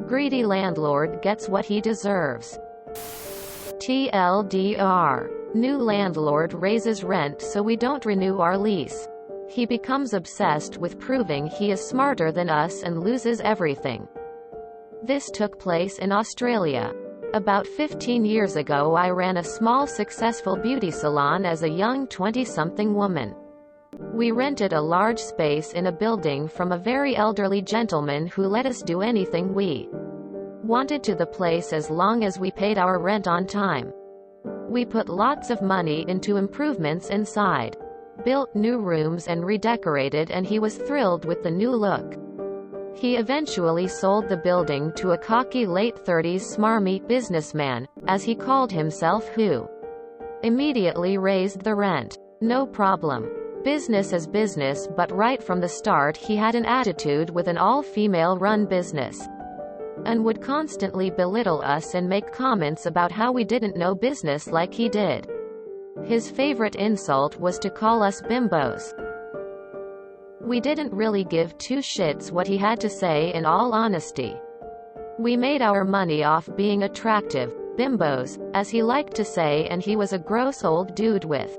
Greedy landlord gets what he deserves. TLDR. New landlord raises rent so we don't renew our lease. He becomes obsessed with proving he is smarter than us and loses everything. This took place in Australia. About 15 years ago I ran a small successful beauty salon as a young 20-something woman. We rented a large space in a building from a very elderly gentleman who let us do anything we wanted to the place as long as we paid our rent on time. We put lots of money into improvements inside, built new rooms and redecorated, and he was thrilled with the new look. He eventually sold the building to a cocky late-30s smarmy businessman, as he called himself, who immediately raised the rent. No problem. Business is business, but right from the start he had an attitude with an all-female run business, and would constantly belittle us and make comments about how we didn't know business like he did. His favorite insult was to call us bimbos. We didn't really give two shits what he had to say, in all honesty. We made our money off being attractive bimbos, as he liked to say, and he was a gross old dude with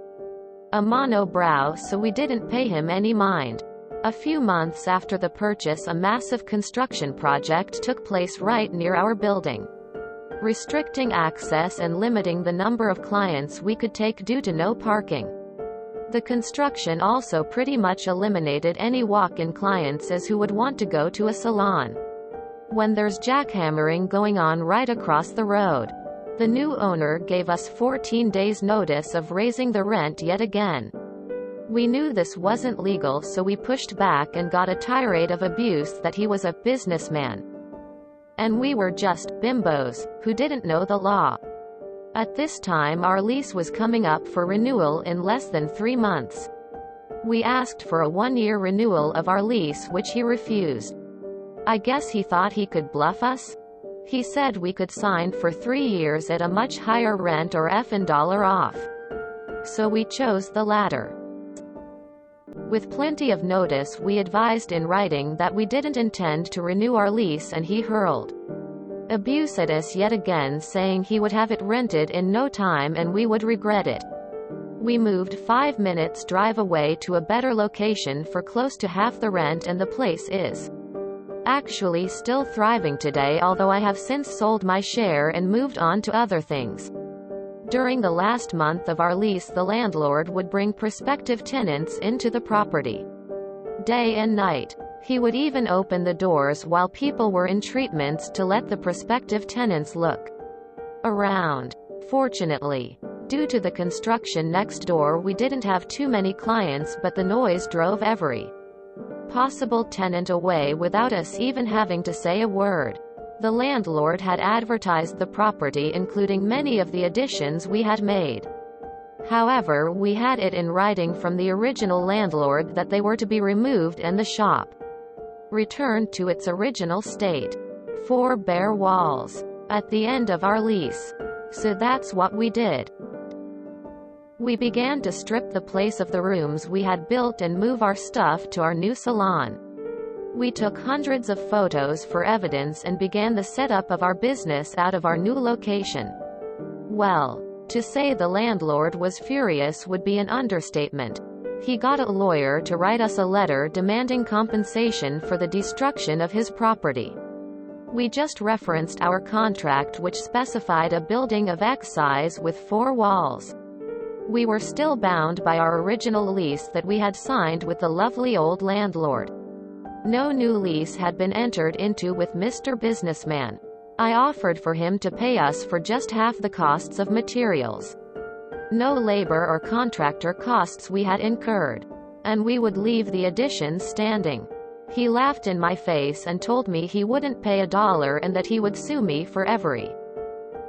a monobrow, so we didn't pay him any mind. A few months after the purchase, a massive construction project took place right near our building, restricting access and limiting the number of clients we could take due to no parking. The construction also pretty much eliminated any walk-in clients as who would want to go to a salon when there's jackhammering going on right across the road. The new owner gave us 14 days notice of raising the rent yet again. We knew this wasn't legal, so we pushed back and got a tirade of abuse that he was a businessman and we were just bimbos who didn't know the law. At this time our lease was coming up for renewal in less than 3 months. We asked for a 1-year renewal of our lease, which he refused. I guess he thought he could bluff us. He said we could sign for 3 years at a much higher rent or $1 off. So we chose the latter. With plenty of notice we advised in writing that we didn't intend to renew our lease, and he hurled abuse at us yet again, saying he would have it rented in no time and we would regret it. We moved 5 minutes drive away to a better location for close to half the rent, and the place is actually still thriving today, although I have since sold my share and moved on to other things. During the last month of our lease, the landlord would bring prospective tenants into the property day and night. He would even open the doors while people were in treatments to let the prospective tenants look around. Fortunately, due to the construction next door, we didn't have too many clients, but the noise drove every possible tenant away without us even having to say a word. The landlord had advertised the property, including many of the additions we had made. However, we had it in writing from the original landlord that they were to be removed and the shop returned to its original state. 4 bare walls at the end of our lease. So that's what we did. We began to strip the place of the rooms we had built and move our stuff to our new salon. We took hundreds of photos for evidence and began the setup of our business out of our new location. Well, to say the landlord was furious would be an understatement. He got a lawyer to write us a letter demanding compensation for the destruction of his property. We just referenced our contract, which specified a building of X size with 4 walls. We were still bound by our original lease that we had signed with the lovely old landlord. No new lease had been entered into with Mr. Businessman. I offered for him to pay us for just half the costs of materials, no labor or contractor costs we had incurred, and we would leave the addition standing. He laughed in my face and told me he wouldn't pay $1 and that he would sue me for every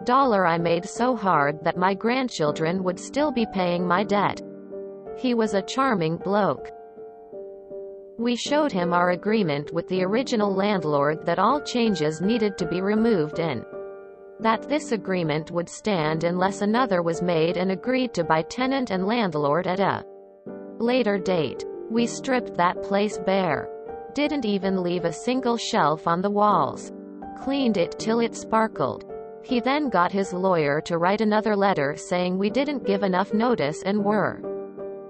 dollar I made so hard that my grandchildren would still be paying my debt. He was a charming bloke. We showed him our agreement with the original landlord that all changes needed to be removed and that this agreement would stand unless another was made and agreed to by tenant and landlord at a later date. We stripped that place bare. Didn't even leave a single shelf on the walls. cleaned it till it sparkled. He then got his lawyer to write another letter saying we didn't give enough notice and were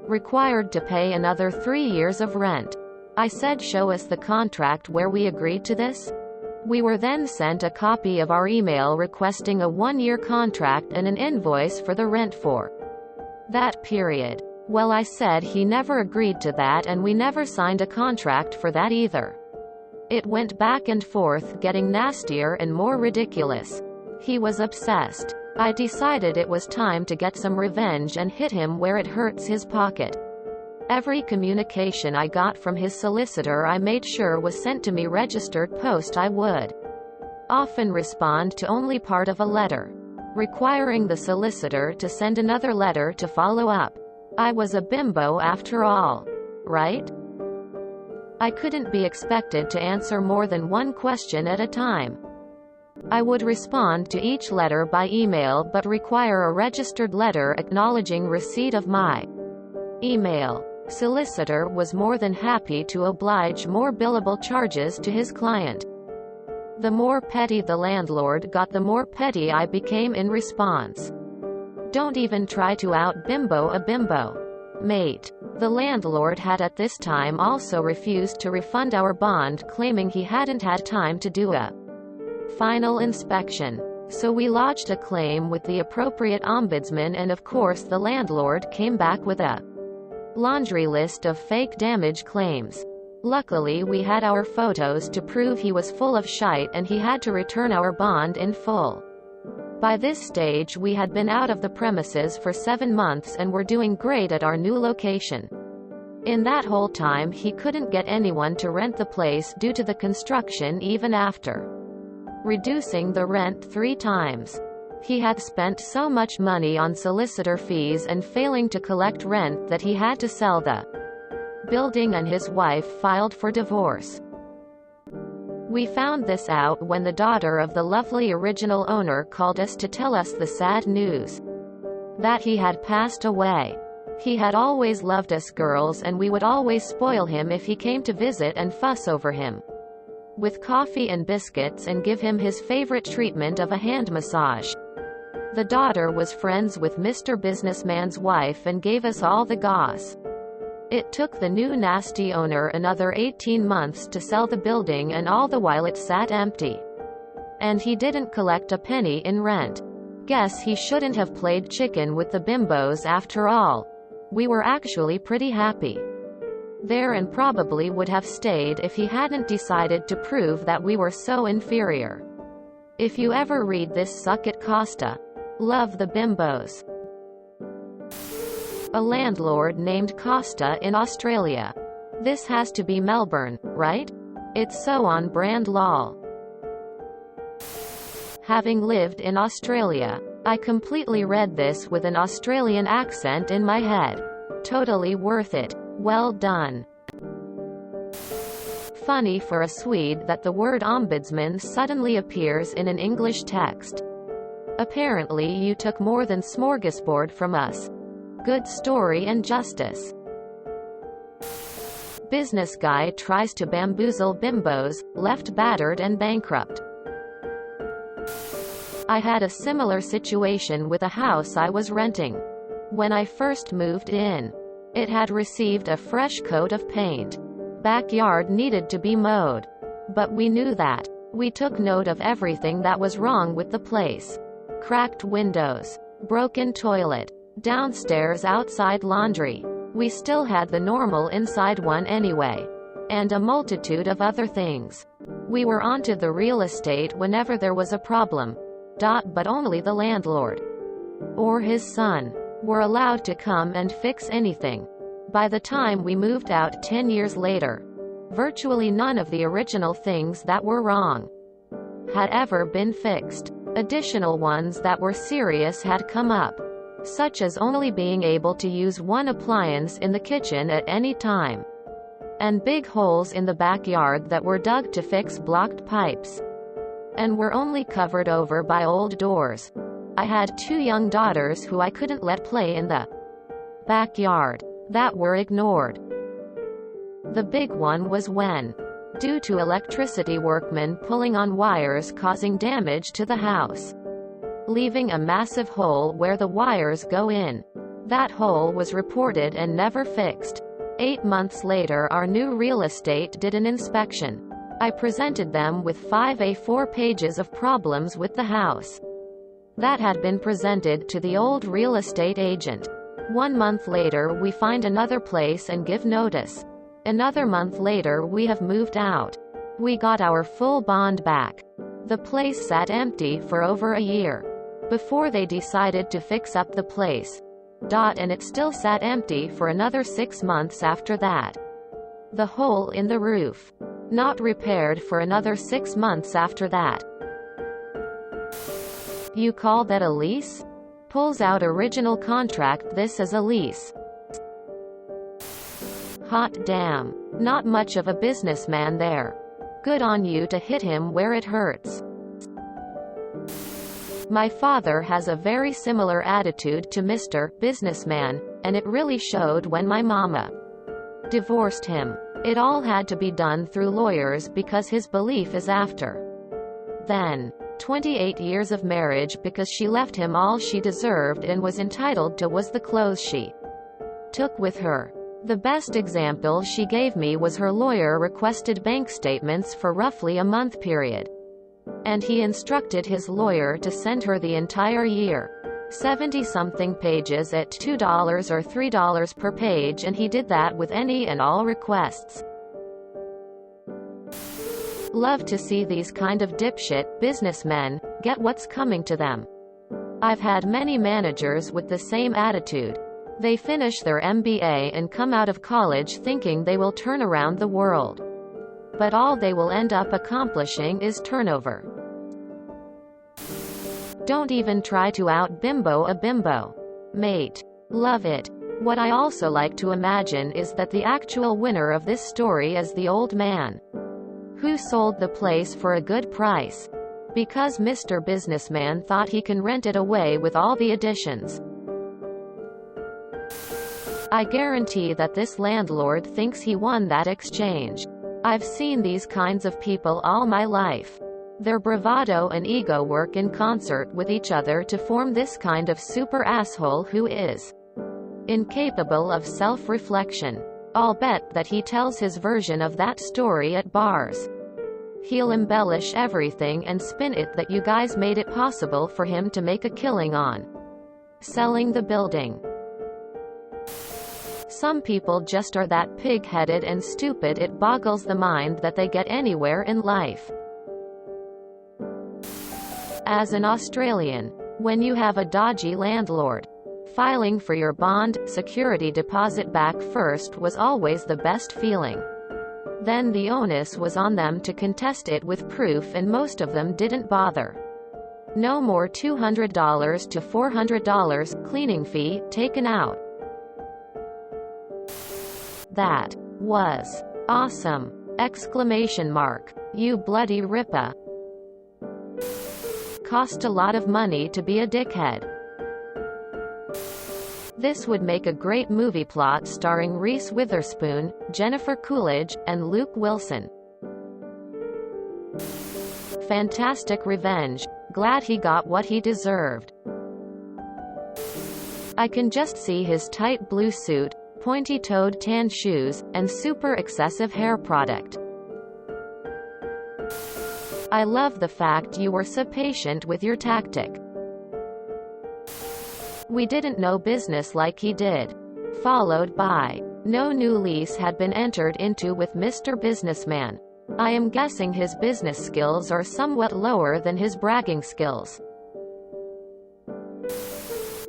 required to pay another 3 years of rent. I said, show us the contract where we agreed to this. We were then sent a copy of our email requesting a 1-year contract and an invoice for the rent for that period. Well, I said he never agreed to that and we never signed a contract for that either. It went back and forth, getting nastier and more ridiculous. He was obsessed. I decided it was time to get some revenge and hit him where it hurts his pocket. Every communication I got from his solicitor I made sure was sent to me registered post. I would often respond to only part of a letter, requiring the solicitor to send another letter to follow up. I was a bimbo after all, right? I couldn't be expected to answer more than one question at a time. I would respond to each letter by email but require a registered letter acknowledging receipt of my email. Solicitor was more than happy to oblige more billable charges to his client. The more petty the landlord got, the more petty I became in response. Don't even try to out-bimbo a bimbo, mate. The landlord had at this time also refused to refund our bond, claiming he hadn't had time to do a final inspection. So we lodged a claim with the appropriate ombudsman, and of course the landlord came back with a laundry list of fake damage claims. Luckily we had our photos to prove he was full of shite and he had to return our bond in full. By this stage we had been out of the premises for 7 months and were doing great at our new location. In that whole time he couldn't get anyone to rent the place due to the construction, even after reducing the rent 3 times. He had spent so much money on solicitor fees and failing to collect rent that he had to sell the building, and his wife filed for divorce. We found this out when the daughter of the lovely original owner called us to tell us the sad news that he had passed away. He had always loved us girls and we would always spoil him if he came to visit and fuss over him with coffee and biscuits and give him his favorite treatment of a hand massage. The daughter was friends with Mr. Businessman's wife and gave us all the goss. It took the new nasty owner another 18 months to sell the building, and all the while it sat empty. And he didn't collect a penny in rent. Guess he shouldn't have played chicken with the bimbos after all. We were actually pretty happy there and probably would have stayed if he hadn't decided to prove that we were so inferior. If you ever read this, suck it, Costa. Love the bimbos. A landlord named Costa in Australia. This has to be Melbourne, right? It's so on brand, lol. Having lived in Australia, I completely read this with an Australian accent in my head. Totally worth it. Well done. Funny for a Swede that the word ombudsman suddenly appears in an English text. Apparently you took more than smorgasbord from us. Good story and justice. Business guy tries to bamboozle bimbos, left battered and bankrupt. I had a similar situation with a house I was renting. When I first moved in, it had received a fresh coat of paint. Backyard needed to be mowed. But we knew that. We took note of everything that was wrong with the place. Cracked windows, broken toilet, downstairs outside laundry. We still had the normal inside one anyway. And a multitude of other things. We were onto the real estate whenever there was a problem. But only the landlord or his son were allowed to come and fix anything. By the time we moved out 10 years later, virtually none of the original things that were wrong had ever been fixed. Additional ones that were serious had come up, such as only being able to use one appliance in the kitchen at any time, and big holes in the backyard that were dug to fix blocked pipes, and were only covered over by old doors. I had 2 young daughters who I couldn't let play in the backyard, that were ignored. The big one was when due to electricity workmen pulling on wires causing damage to the house, leaving a massive hole where the wires go in. That hole was reported and never fixed. 8 months later, our new real estate did an inspection. I presented them with 5 A4 pages of problems with the house that had been presented to the old real estate agent. 1 month later, we find another place and give notice. Another month later, we have moved out. We got our full bond back. The place sat empty for over a year before they decided to fix up the place. And it still sat empty for another 6 months after that. The hole in the roof, not repaired for another 6 months after that. You call that a lease? Pulls out original contract. This is a lease. Hot damn. Not much of a businessman there. Good on you to hit him where it hurts. My father has a very similar attitude to Mr. Businessman, and it really showed when my mama divorced him. It all had to be done through lawyers because his belief is after then 28 years of marriage, because she left him all she deserved and was entitled to was the clothes she took with her. The best example she gave me was her lawyer requested bank statements for roughly a month period, and he instructed his lawyer to send her the entire year, 70-something pages at $2 or $3 per page, and he did that with any and all requests. Love to see these kind of dipshit businessmen get what's coming to them. I've had many managers with the same attitude. They finish their MBA and come out of college thinking they will turn around the world, but all they will end up accomplishing is turnover. Don't even try to out-bimbo a bimbo, mate. Love it. What I also like to imagine is that the actual winner of this story is the old man who sold the place for a good price because Mr. Businessman thought he can rent it away with all the additions. I guarantee that this landlord thinks he won that exchange. I've seen these kinds of people all my life. Their bravado and ego work in concert with each other to form this kind of super asshole who is incapable of self-reflection. I'll bet that he tells his version of that story at bars. He'll embellish everything and spin it that you guys made it possible for him to make a killing on selling the building. Some people just are that pig-headed and stupid it boggles the mind that they get anywhere in life. As an Australian, when you have a dodgy landlord, filing for your bond security deposit back first was always the best feeling. Then the onus was on them to contest it with proof, and most of them didn't bother. No more $200 to $400 cleaning fee taken out. That was awesome! Exclamation mark. You bloody ripper. Cost a lot of money to be a dickhead. This would make a great movie plot starring Reese Witherspoon, Jennifer Coolidge, and Luke Wilson. Fantastic revenge. Glad he got what he deserved. I can just see his tight blue suit, pointy-toed tan shoes, and super excessive hair product. I love the fact you were so patient with your tactic. We didn't know business like he did. Followed by, no new lease had been entered into with Mr. Businessman. I am guessing his business skills are somewhat lower than his bragging skills.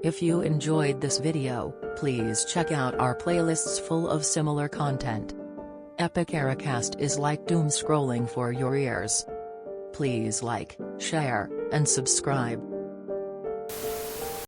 If you enjoyed this video, please check out our playlists full of similar content. Epic Ericast is like doom scrolling for your ears. Please like, share, and subscribe.